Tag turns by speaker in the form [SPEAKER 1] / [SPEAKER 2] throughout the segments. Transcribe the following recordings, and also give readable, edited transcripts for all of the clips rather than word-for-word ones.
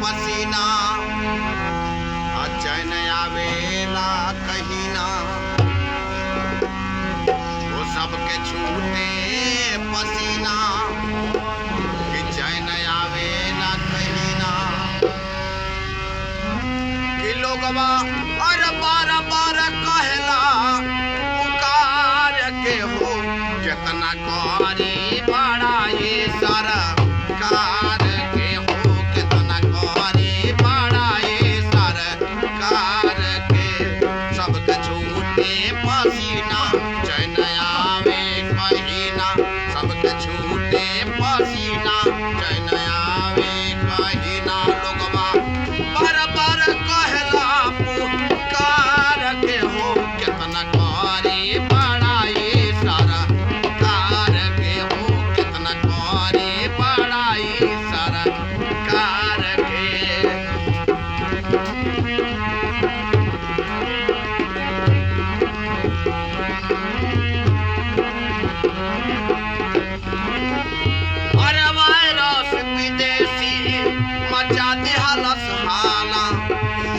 [SPEAKER 1] पसीना चैन आवेला कहीं ना वो सबके छूटे पसीना कि चैन आवेला कहीं ना कि लोगवा और बार बार कहला पुकार के हो कितना करी बड़ा ये सरकार के हो कितना करी बड़ा ये सरकार के सबके छूटे पसीना चैन आवे कहीं ना सबके छूटे पसीना चैन आवे कहीं ना लोगवा बार बार कहला पुकार के हो कितना करी बड़ा ये सरकार के हो कितना करी बड़ा ये सरकार के अरे वायरस विदेशी मचा दिहलस हाला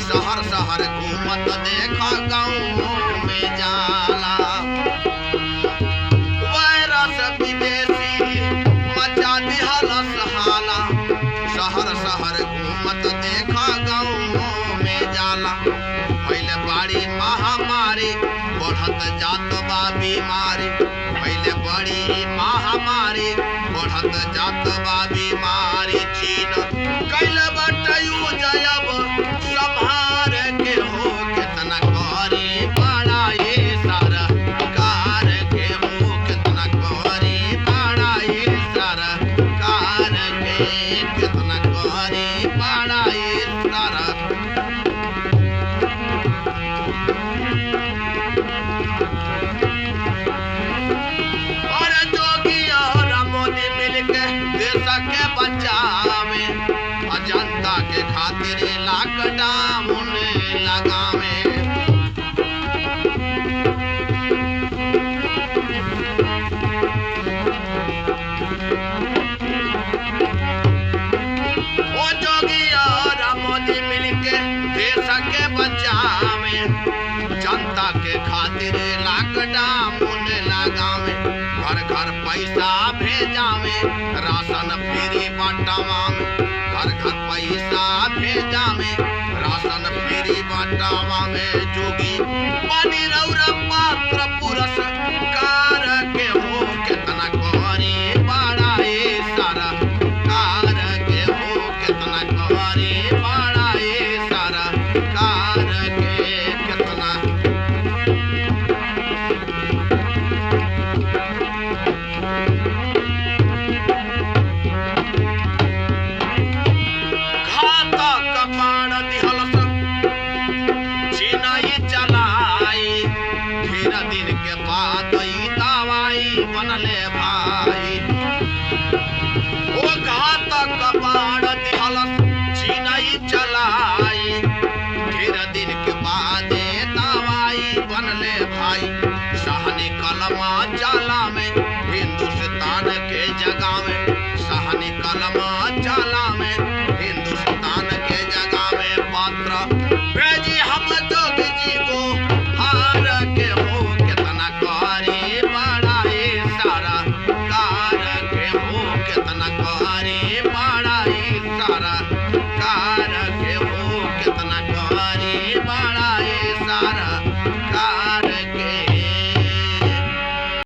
[SPEAKER 1] शहर शहर घूमत देखा गाँव में जाला वायरस विदेशी मचा दिहलस हाला शहर शहर घूमत देखा गाँव में जाला पहले बड़ी महामारी बढ़त जात बा बीमारी पहले बड़ी महामारी बढ़त जात बा बीमारी चीन कैल बटयू जयब संहार के हो कितना करी बड़ा ये सरकार के हो कितना करी बड़ा ये सरकार के कितना करी बड़ा ये और जोगी और मोदी मिलके देश के बचावे जनता के खातिर लॉकडाउन लगावे ओ जोगी और मोदी मिलके देश के बचावे जनता के खातिर लॉकडाउन लगावे घर घर पैसा भेजावे राशन फ्री बंटावे घर घर पैसा भेजावे राशन फ्री बंटावे जोगी बनी रौरा पात्र पुरस्कार के हो कितना करी बड़ा ये सरकार के हो कितना करी बड़ा ये सरकार के कितना घातक बाण दिहलस चिनाई चलाई फिर दिन के बाद ई दवाई बनले भाई ओ घातक बाण दिहलस चिनाई चलाई फिर दिन के बाद दवाई बनले भाई सहनी कलमा जाला में हिंदुस्तान के जगह में सहनी कलमा जाला में हिंदुस्तान के जगह में पत्र भेजी हम जोगी जी को हार के हो कितना करी बड़ा ये सरकार के हो कितना करी बड़ा ये सरकार के हो कितना करी बड़ा